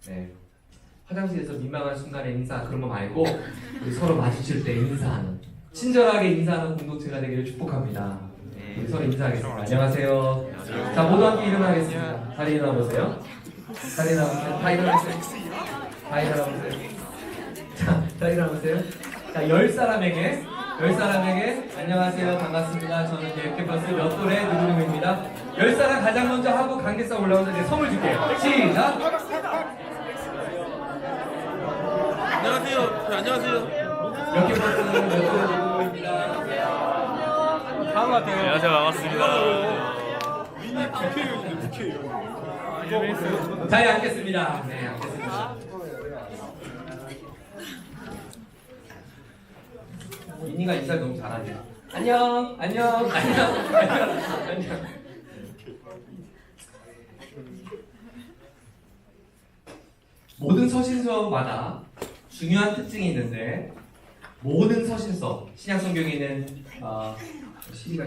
네. 화장실에서 민망한 순간에 인사 그런 거 말고 우리 서로 마주칠 때 인사하는, 친절하게 인사하는 공동체가 되기를 축복합니다. 우리 서로 인사하겠습니다. 안녕하세요. 자, 모두 함께 일어나겠습니다. 다리 일어나보세요. 다리 일어나보세요. 다 일어나세요. 다 일어나보세요. 자, 다 일어나보세요. 자, 10사람에게 안녕하세요. 반갑습니다. 저는 캠퍼스 몇 돌의 누구누구입니다. 10사람 가장 먼저 하고 관계성 올라오는데 이제 선물 줄게요. 시작! 안녕하세요. 안녕하세요. 몇 캠퍼스 몇 돌의 누구누구입니다. 안녕하세요. 반갑습니다. 자리에 앉겠습니다. 네, 앉겠습니다. 민니가 인사를 너무 잘하네. 안녕. 모든 서신서마다 중요한 특징이 있는데, 모든 서신서, 신약 성경에 있는 시리가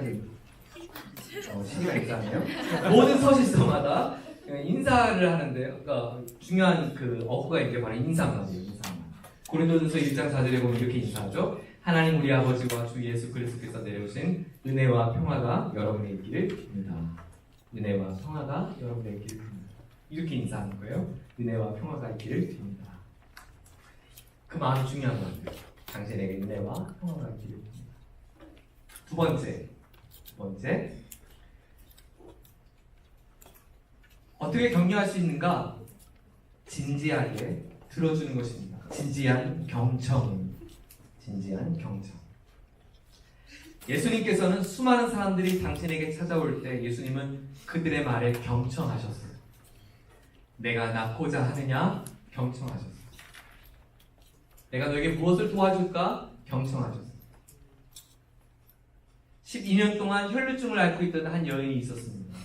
있잖아요. 모든 서신서마다 인사를 하는데요. 그러니까 중요한 그 어구가 있는 게 바로 인사말이에요. 인사말. 고린도전서 1장 4절에 보면 이렇게 인사하죠. 하나님 우리 아버지와 주 예수 그리스도께서 내려오신 은혜와 평화가 여러분의 있기를 빕니다. 은혜와 평화가 여러분의 길을 빕니다. 이렇게 인사하는 거예요. 은혜와 평화가 있기를 빕니다. 그 마음이 중요한 것 같아요. 당신에게 은혜와 평화가 있기를 빕니다. 두 번째, 어떻게 격려할 수 있는가? 진지하게 들어주는 것입니다. 진지한 경청. 예수님께서는 수많은 사람들이 당신에게 찾아올 때 예수님은 그들의 말에 경청하셨어요. 내가 낳고자 하느냐? 경청하셨어요. 내가 너에게 무엇을 도와줄까? 경청하셨어요. 12년 동안 혈루증을 앓고 있던 한 여인이 있었습니다.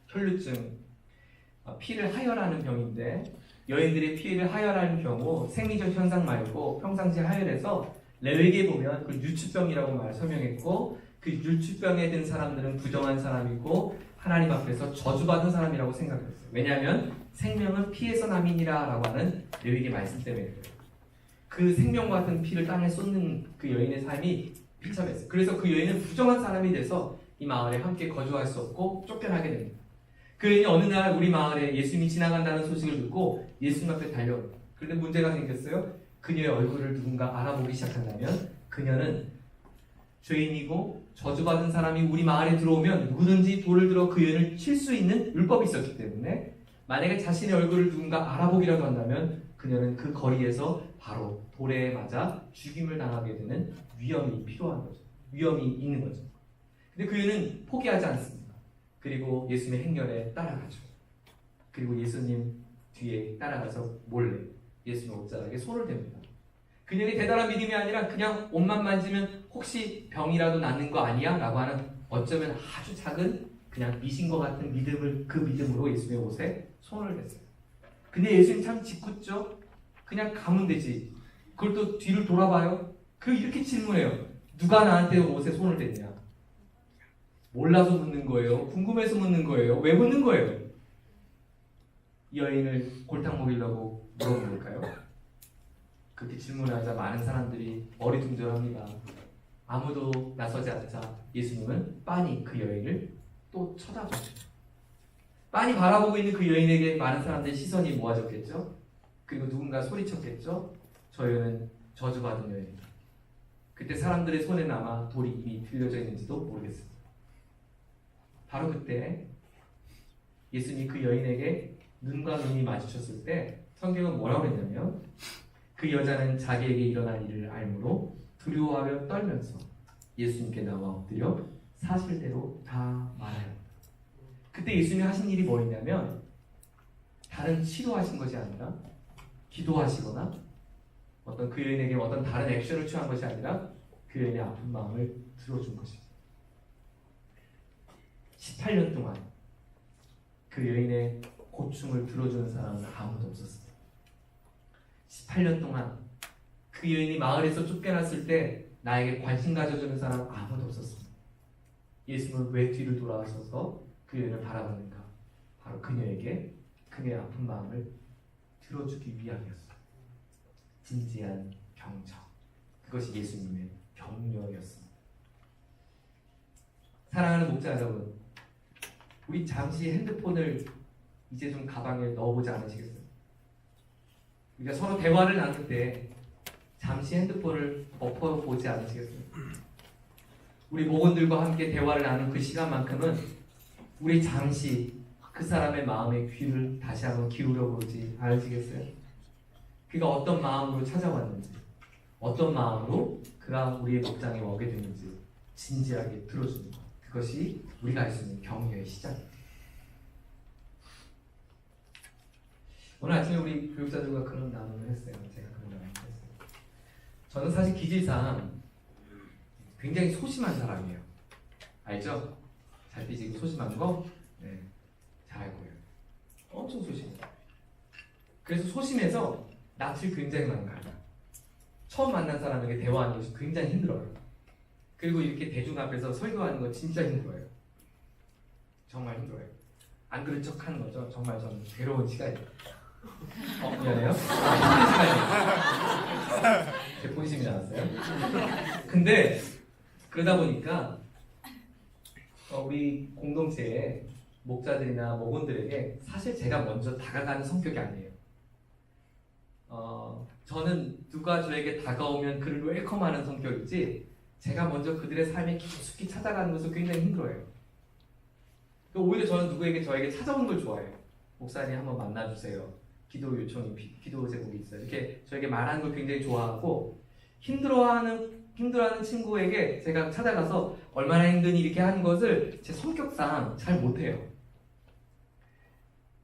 혈루증, 피를 하혈하는 병인데 여인들의 피를 하혈하는 경우 생리적 현상 말고 평상시 하혈해서 레위기에 보면 그 유추병이라고 말 설명했고 그 유추병에 든 사람들은 부정한 사람이고 하나님 앞에서 저주받은 사람이라고 생각했어요. 왜냐하면 생명은 피에서 남이니라 라고 하는 레위기 말씀 때문에 그래요. 그 생명과 같은 피를 땅에 쏟는 그 여인의 삶이 비참했어요. 그래서 그 여인은 부정한 사람이 돼서 이 마을에 함께 거주할 수 없고 쫓겨나게 됩니다. 그 여인이 어느 날 우리 마을에 예수님이 지나간다는 소식을 듣고 예수님 앞에 달려옵니다. 그런데 문제가 생겼어요. 그녀의 얼굴을 누군가 알아보기 시작한다면 그녀는 죄인이고 저주받은 사람이 우리 마을에 들어오면 누구든지 돌을 들어 그 여인을 칠 수 있는 율법이 있었기 때문에 만약에 자신의 얼굴을 누군가 알아보기라도 한다면 그녀는 그 거리에서 바로 돌에 맞아 죽임을 당하게 되는 위험이 필요한 거죠. 위험이 있는 거죠. 근데 그 여인은 포기하지 않습니다. 그리고 예수님의 행렬에 따라가죠. 그리고 예수님 뒤에 따라가서 몰래 예수님 옷자락에 손을 댑니다. 그녀의 대단한 믿음이 아니라 그냥 옷만 만지면 혹시 병이라도 낫는 거 아니야? 라고 하는 어쩌면 아주 작은 그냥 미신과 같은 믿음을 그 믿음으로 예수님의 옷에 손을 댔어요. 근데 예수님 참 짓궂죠? 그냥 가면 되지. 그걸 또 뒤를 돌아봐요? 이렇게 질문해요. 누가 나한테 옷에 손을 댔냐? 몰라서 묻는 거예요? 궁금해서 묻는 거예요? 왜 묻는 거예요? 이 여인을 골탕 먹이려고 물어본 걸까요? 그렇게 질문하자 많은 사람들이 어리둥절합니다. 아무도 나서지 않자 예수님은 빤히 그 여인을 또 쳐다보죠. 빤히 바라보고 있는 그 여인에게 많은 사람들의 시선이 모아졌겠죠? 그리고 누군가 소리쳤겠죠? 저 여인은 저주받은 여인이다. 그때 사람들의 손에 남아 돌이 이미 들려져 있는지도 모르겠습니다. 바로 그때 예수님이 그 여인에게 눈과 눈이 마주쳤을 때 성경은 뭐라고 했냐면 그 여자는 자기에게 일어난 일을 알므로 두려워하며 떨면서 예수님께 나와 엎드려 사실대로 다 말하였다. 그때 예수님이 하신 일이 뭐였냐면 다른 치료하신 것이 아니라 기도하시거나 어떤 그 여인에게 어떤 다른 액션을 취한 것이 아니라 그 여인의 아픈 마음을 들어준 것입니다. 18년 동안 그 여인의 고충을 들어주는 사람은 아무도 없었습니다. 18년 동안 그 여인이 마을에서 쫓겨났을 때 나에게 관심 가져주는 사람 아무도 없었습니다. 예수님은 왜 뒤를 돌아서서 그 여인을 바라봤는가? 바로 그녀에게 그녀의 아픈 마음을 들어주기 위함이었어요. 진지한 경청. 그것이 예수님의 격려였습니다. 사랑하는 목자 여러분, 우리 잠시 핸드폰을 이제 좀 가방에 넣어보지 않으시겠어요? 우리가 서로 대화를 나눌 때 잠시 핸드폰을 엎어보지 않으시겠어요? 우리 목원들과 함께 대화를 나눈 그 시간만큼은 우리 잠시 그 사람의 마음의 귀를 다시 한번 기울여 보지 않으시겠어요? 그가 어떤 마음으로 찾아왔는지, 어떤 마음으로 그가 우리의 목장에 오게 됐는지 진지하게 들어주는 것. 그것이 우리가 할 수 있는 격려의 시작입니다. 오늘 아침에 우리 교육자들과 그런 나눔을 했어요. 제가 그런 나눔을 했어요. 저는 사실 기질상 굉장히 소심한 사람이에요. 알죠? 잘 삐지고 소심한 거? 네, 잘 알고요. 엄청 소심해요. 그래서 소심해서 낯을 굉장히 많이 가요. 처음 만난 사람에게 대화하는 것이 굉장히 힘들어요. 그리고 이렇게 대중 앞에서 설교하는 거 진짜 힘들어요. 정말 힘들어요. 안 그런 척 하는 거죠. 정말 저는 괴로운 시간이에요. 미안해요. 힘든 시간이에요. 제 본심이 나왔어요. 근데 그러다 보니까 우리 공동체에 목자들이나 목원들에게 사실 제가 먼저 다가가는 성격이 아니에요. 저는 누가 저에게 다가오면 그를 웰컴하는 성격이지 제가 먼저 그들의 삶에 깊숙이 찾아가는 것을 굉장히 힘들어해요. 오히려 저는 누구에게 저에게 찾아오는 걸 좋아해요. 목사님 한번 만나주세요. 기도 요청이, 기도 제목이 있어요. 이렇게 저에게 말하는 걸 굉장히 좋아하고 힘들어하는 친구에게 제가 찾아가서 얼마나 힘드니 이렇게 하는 것을 제 성격상 잘 못해요.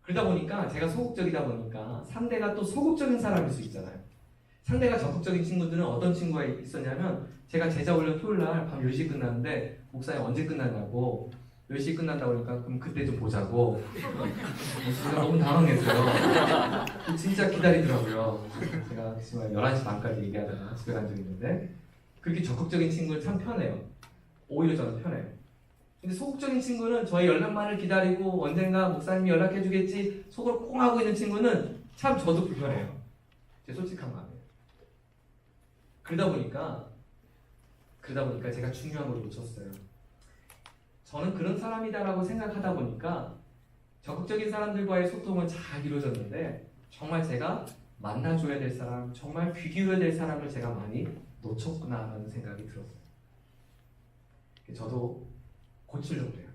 그러다 보니까 제가 소극적이다 보니까 상대가 또 소극적인 사람일 수 있잖아요. 상대가 적극적인 친구들은 어떤 친구가 있었냐면 제가 제자 훈련 토요일 날 밤 10시 끝났는데 목사님 언제 끝났냐고 10시 끝난다고 그러니까 그럼 그때 좀 보자고 제가 너무 당황했어요. 진짜 기다리더라고요. 제가 정말 11시 반까지 얘기하다가 집에 간 적이 있는데 그렇게 적극적인 친구는 참 편해요. 오히려 저는 편해요. 근데 소극적인 친구는 저의 연락만을 기다리고 언젠가 목사님이 연락해주겠지 속으로 꽁 하고 있는 친구는 참 저도 불편해요. 제 솔직한 마음이에요. 그러다 보니까 제가 중요한 걸 놓쳤어요. 저는 그런 사람이다라고 생각하다 보니까 적극적인 사람들과의 소통은 잘 이루어졌는데 정말 제가 만나줘야 될 사람, 정말 귀 기울여야 될 사람을 제가 많이 놓쳤구나라는 생각이 들었어요. 저도 고치려고 해요.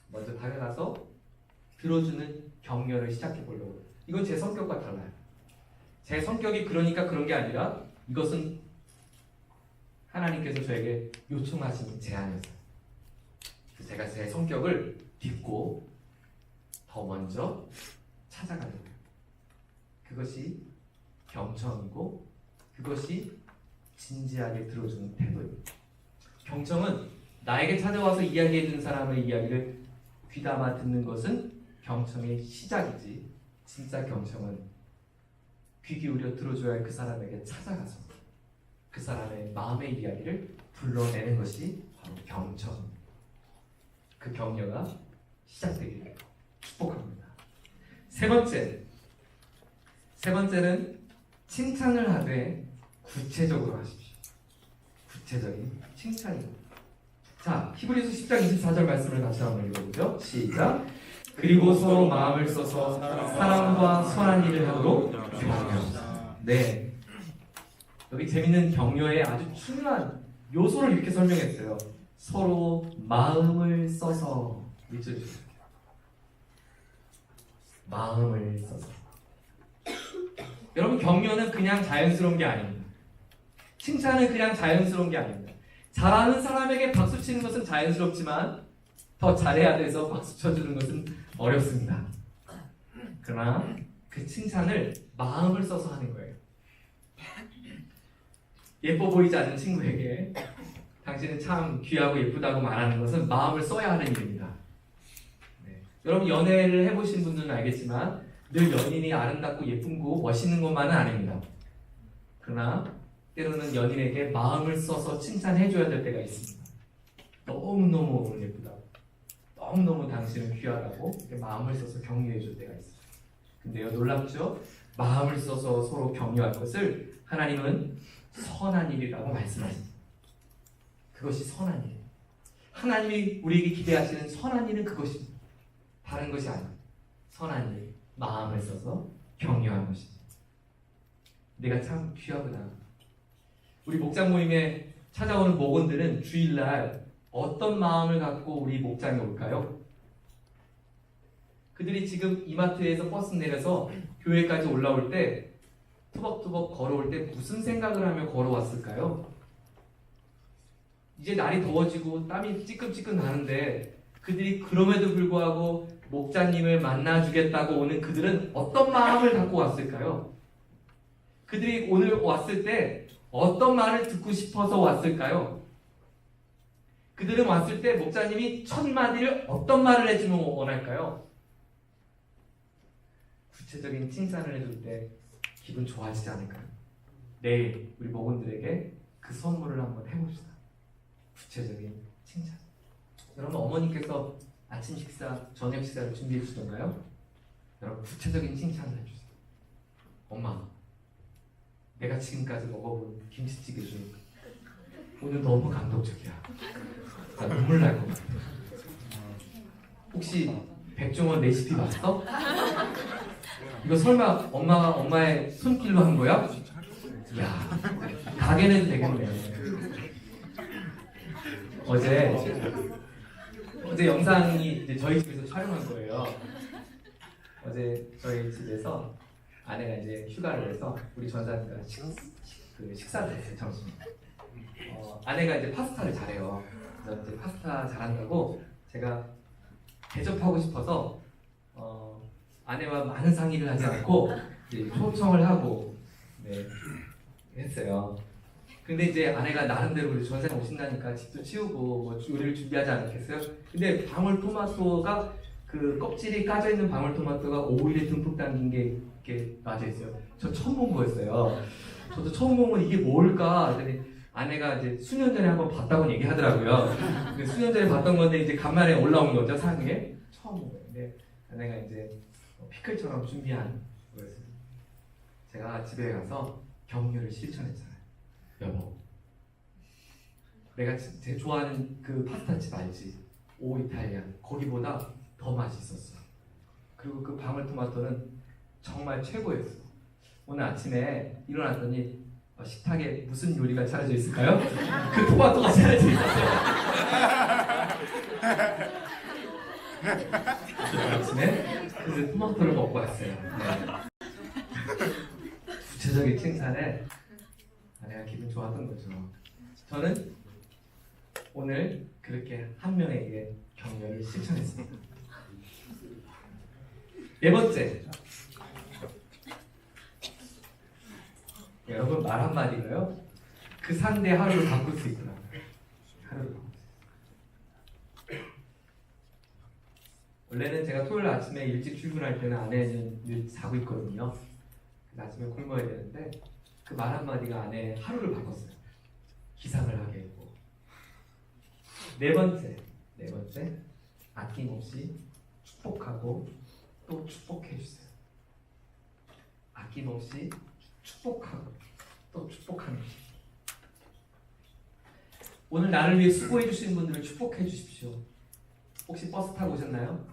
먼저 다가가서 들어주는 격려를 시작해 보려고 해요. 이건 제 성격과 달라요. 제 성격이 그러니까 그런 게 아니라 이것은 하나님께서 저에게 요청하신 제안이었어요. 제가 제 성격을 딛고 더 먼저 찾아가려고 해요. 그것이 경청이고 그것이 진지하게 들어주는 태도예요. 경청은 나에게 찾아와서 이야기해준 사람의 이야기를 귀담아 듣는 것은 경청의 시작이지 진짜 경청은 귀 기울여 들어줘야 할 그 사람에게 찾아가서 그 사람의 마음의 이야기를 불러내는 것이 바로 경청입니다. 그 격려가 시작되기를 축복합니다. 세 번째는 칭찬을 하되 구체적으로 하십시오. 구체적인 칭찬입니다. 자, 히브리서 10장 24절 말씀을 다시 한번 읽어보죠. 시작. 그리고 서로 마음을 써서 사랑과 선한 일을 하도록 격려합니다. 네. 여기 재밌는 격려의 아주 중요한 요소를 이렇게 설명했어요. 서로 마음을 써서 읽어주세요. 마음을 써서. 여러분 격려는 그냥 자연스러운 게 아닙니다. 칭찬은 그냥 자연스러운 게 아닙니다. 잘하는 사람에게 박수 치는 것은 자연스럽지만 더 잘해야 돼서 박수 쳐주는 것은 어렵습니다. 그러나 그 칭찬을 마음을 써서 하는 거예요. 예뻐 보이지 않는 친구에게 당신은 참 귀하고 예쁘다고 말하는 것은 마음을 써야 하는 일입니다. 네. 여러분 연애를 해보신 분들은 알겠지만 늘 연인이 아름답고 예쁜고 멋있는 것만은 아닙니다. 그러나 때로는 연인에게 마음을 써서 칭찬해줘야 될 때가 있습니다. 너무너무 예쁘다. 너무너무 당신은 귀하다고 이렇게 마음을 써서 격려해줄 때가 있어요. 근데요 놀랍죠? 마음을 써서 서로 격려할 것을 하나님은 선한 일이라고 말씀하십니다. 그것이 선한 일. 하나님이 우리에게 기대하시는 선한 일은 그것입니다. 다른 것이 아닙니다. 선한 일, 마음을 써서 격려하는 것입니다. 내가 참 귀하구나. 우리 목장 모임에 찾아오는 목원들은 주일날 어떤 마음을 갖고 우리 목장에 올까요? 그들이 지금 이마트에서 버스 내려서 교회까지 올라올 때 투벅투벅 걸어올 때 무슨 생각을 하며 걸어왔을까요? 이제 날이 더워지고 땀이 찌끔찌끔 나는데 그들이 그럼에도 불구하고 목자님을 만나주겠다고 오는 그들은 어떤 마음을 갖고 왔을까요? 그들이 오늘 왔을 때 어떤 말을 듣고 싶어서 왔을까요? 그들은 왔을 때 목자님이 첫 마디를 어떤 말을 해주면 원할까요? 구체적인 칭찬을 해줄 때 기분 좋아지지 않을까요? 내일 우리 목원들에게 그 선물을 한번 해봅시다. 구체적인 칭찬. 여러분 어머니께서 아침 식사, 저녁 식사를 준비해 주시던가요? 여러분 구체적인 칭찬을 해주세요. 엄마, 내가 지금까지 먹어본 김치찌개 중에 오늘 너무 감동적이야. 나 눈물 날 것 같아. 혹시 백종원 레시피 봤어? 이거 설마 엄마의 손길로 한 거야? 야, 가게는 되겠네. 어제 영상이 이제 저희 집에서 촬영한 거예요. 어제 저희 집에서 아내가 이제 휴가를 해서 우리 전사님과 식사를 했어요, 점심. 아내가 이제 파스타를 잘해요. 그래서 이제 파스타 잘한다고 제가 대접하고 싶어서 아내와 많은 상의를 하지 않고 이제 초청을 하고 네, 했어요. 근데 이제 아내가 나름대로 우리 전사님 오신다니까 집도 치우고 뭐 요리를 준비하지 않았겠어요? 근데 방울토마토가 그 껍질이 까져 있는 방울토마토가 오일에 듬뿍 담긴 게 이렇게 맞아 있어요. 저 처음 본 거였어요. 저도 처음 보면 이게 뭘까? 그랬더니 아내가 이제 수년 전에 한번 봤다고 얘기하더라고요. 근데 수년 전에 봤던 건데 이제 간만에 올라온 거죠, 상에. 처음 본 거예요. 근데 아내가 이제 피클처럼 준비한 거였어요. 제가 집에 가서 격려를 실천했잖아요. 여보, 내가 제일 좋아하는 그 파스타집 알지? 오 이탈리안. 거기보다 더 맛있었어. 그리고 그 방울토마토는 정말 최고였어. 오늘 아침에 일어났더니 식탁에 무슨 요리가 차려져 있을까요? 그 토마토가 차려져 있었어요. 아침에 그 토마토를 먹고 왔어요. 네. 구체적인 칭찬에 아내가 기분 좋았던 거죠. 저는 오늘 그렇게 한 명에게 격려를 실천했습니다. 네 번째, 여러분 말 한마디가요 그 상대 하루를 바꿀 수 있더라고요. 하루를 바꿀 수 있어요. 원래는 제가 토요일 아침에 일찍 출근할 때는 아내는 늘 자고 있거든요. 아침에 굶어야 되는데 그 말 한마디가 아내의 하루를 바꿨어요. 기상을 하게 했고. 네 번째, 아낌없이 축복하고 또 축복해 주세요. 아낌없이 축복하고 또 축복하는 거죠. 오늘 나를 위해 수고해 주신 분들을 축복해 주십시오. 혹시 버스 타고 오셨나요?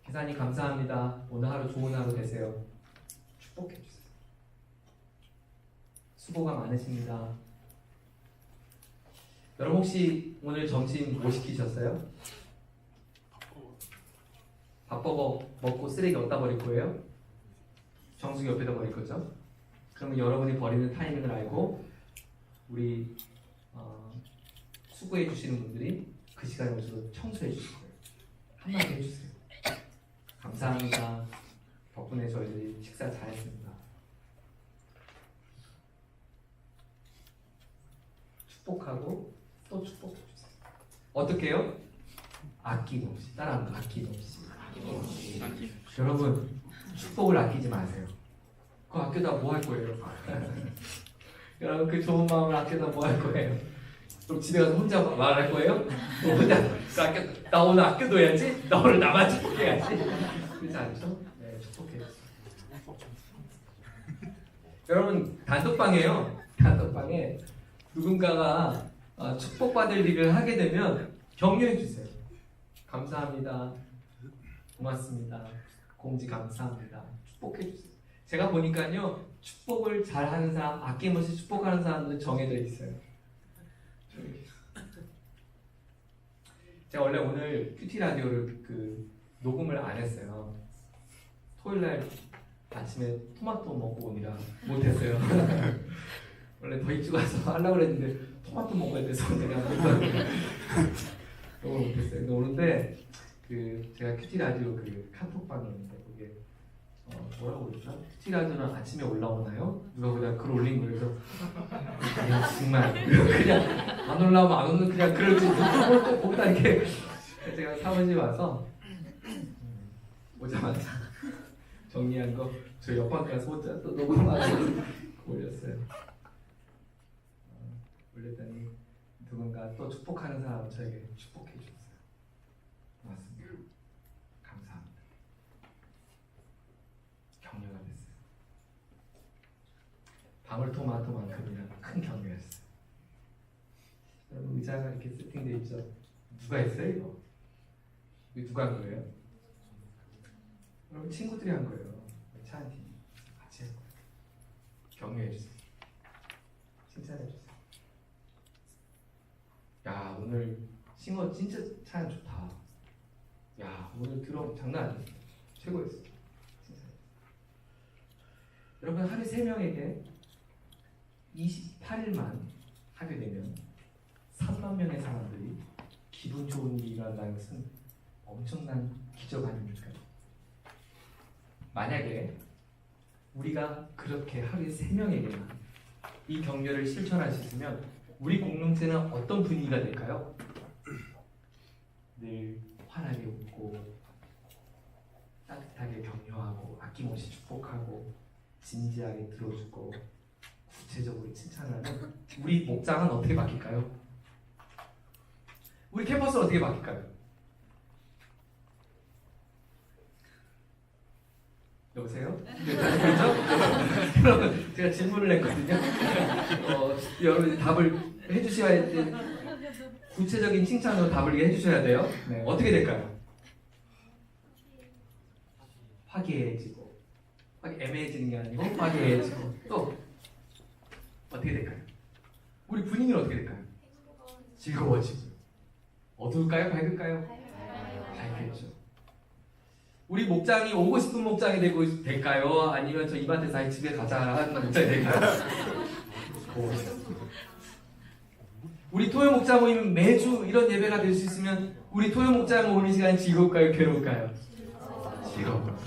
기사님 감사합니다. 오늘 하루 좋은 하루 되세요. 축복해 주세요. 수고가 많으십니다. 여러분 혹시 오늘 점심 뭐 시키셨어요? 밥버거 먹고 쓰레기 어디다 버릴 거예요? 정수기 옆에다 버릴 거죠? 그러면 여러분이 버리는 타이밍을 알고 우리 수고해 주시는 분들이 그 시간에 오셔서 청소해 주실 거예요. 한마디 해주세요. 감사합니다. 덕분에 저희들이 식사 잘했습니다. 축복하고 또 축복해 주세요. 어떻게 해요? 아낌없이. 따라합니다. 아낌없이. 여러분 축복을 아끼지 마세요. 그거 아껴다 뭐 할 거예요? 여러분 그 좋은 마음을 아껴다 뭐 할 거예요? 그럼 집에 가서 혼자 말할 거예요? 혼자 나 오늘 아껴둬야지. 나 오늘 나만 축복해야지. 그렇지 않죠? 네, 축복해요. 여러분 단톡방에요. 단톡방에 누군가가 축복받을 일을 하게 되면 격려해 주세요. 감사합니다. 고맙습니다. 공지 감사합니다. 축복해 주세요. 제가 보니까요 축복을 잘하는 사람, 아낌없이 축복하는 사람들은 정해져 있어요. 제가 원래 오늘 큐티 라디오를 녹음을 안 했어요. 토요일날 아침에 토마토 먹고 오느라 못했어요. 원래 더 일찍 와서 하려고 했는데 토마토 먹어야 돼서 내가 너무 못했어요. 오는데 제가 큐티 라디오 카톡방에 있는데 거기에 뭐라고 그랬나? 큐티 라디오는 아침에 올라오나요? 누가 그냥 글 올린 거예요. 그래서 야 정말 그냥 안 올라오면 안 오는 그냥 글을 또 거기다 이렇게 제가 사무실 와서 오자마자 정리한 거 저 옆방 가서 혼자 또 녹음하고 올렸어요. 올렸더니 누군가 또 축복하는 사람 저에게 축복해 주셨어요. 고맙습니다. 감사합니다. 격려가 됐어요. 방울토마토만큼이나 큰 격려였어요. 여러분 의자가 이렇게 세팅되어 있죠? 누가 했어요 이거? 이거 누가 한 거예요? 여러분 친구들이 한 거예요. 차한 팀 같이 한 거예요. 격려해 주세요. 칭찬해 주세요. 야 오늘 싱어 진짜 차연 좋다. 야 오늘 드럼 장난 아니었어. 최고였어. 칭찬해. 여러분 하루에 3명에게 28일만 하게 되면 3만 명의 사람들이 기분 좋은 일이 일어난다는 것은 엄청난 기적 아닙니까? 만약에 우리가 그렇게 하루에 3명에게만 이 격려를 실천할 수 있으면 우리 공동체는 어떤 분위기가 될까요? 늘 환하게 웃고 따뜻하게 격려하고 아낌없이 축복하고 진지하게 들어주고 구체적으로 칭찬을 하면 우리 목장은 어떻게 바뀔까요? 우리 캠퍼스는 어떻게 바뀔까요? 여보세요? 네, 그렇죠? 여러분 제가 질문을 했거든요. 여러분 답을 해주셔야 돼. 구체적인 칭찬으로 답을 해주셔야 돼요. 네, 어떻게 될까요? 화기애애해지고 애매해지는 게 아니고 화기애애해지고 또 어떻게 될까요? 우리 분위기는 어떻게 될까요? 즐거워지고 어두울까요? 밝을까요? 밝겠죠. 우리 목장이 오고 싶은 목장이 될까요? 아니면 저 이마트 사이 집에 가자 하는 목장이 될까요? 오고 싶습니다. 우리 토요 목장 모임 매주 이런 예배가 될 수 있으면 우리 토요 목장 모임 시간이 즐거울까요? 괴로울까요? 즐거워요.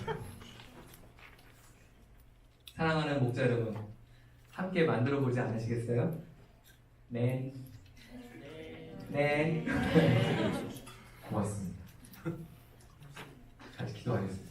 사랑하는 목자 여러분, 함께 만들어 보지 않으시겠어요? 네. 네. 고맙습니다. 같이 기도하겠습니다.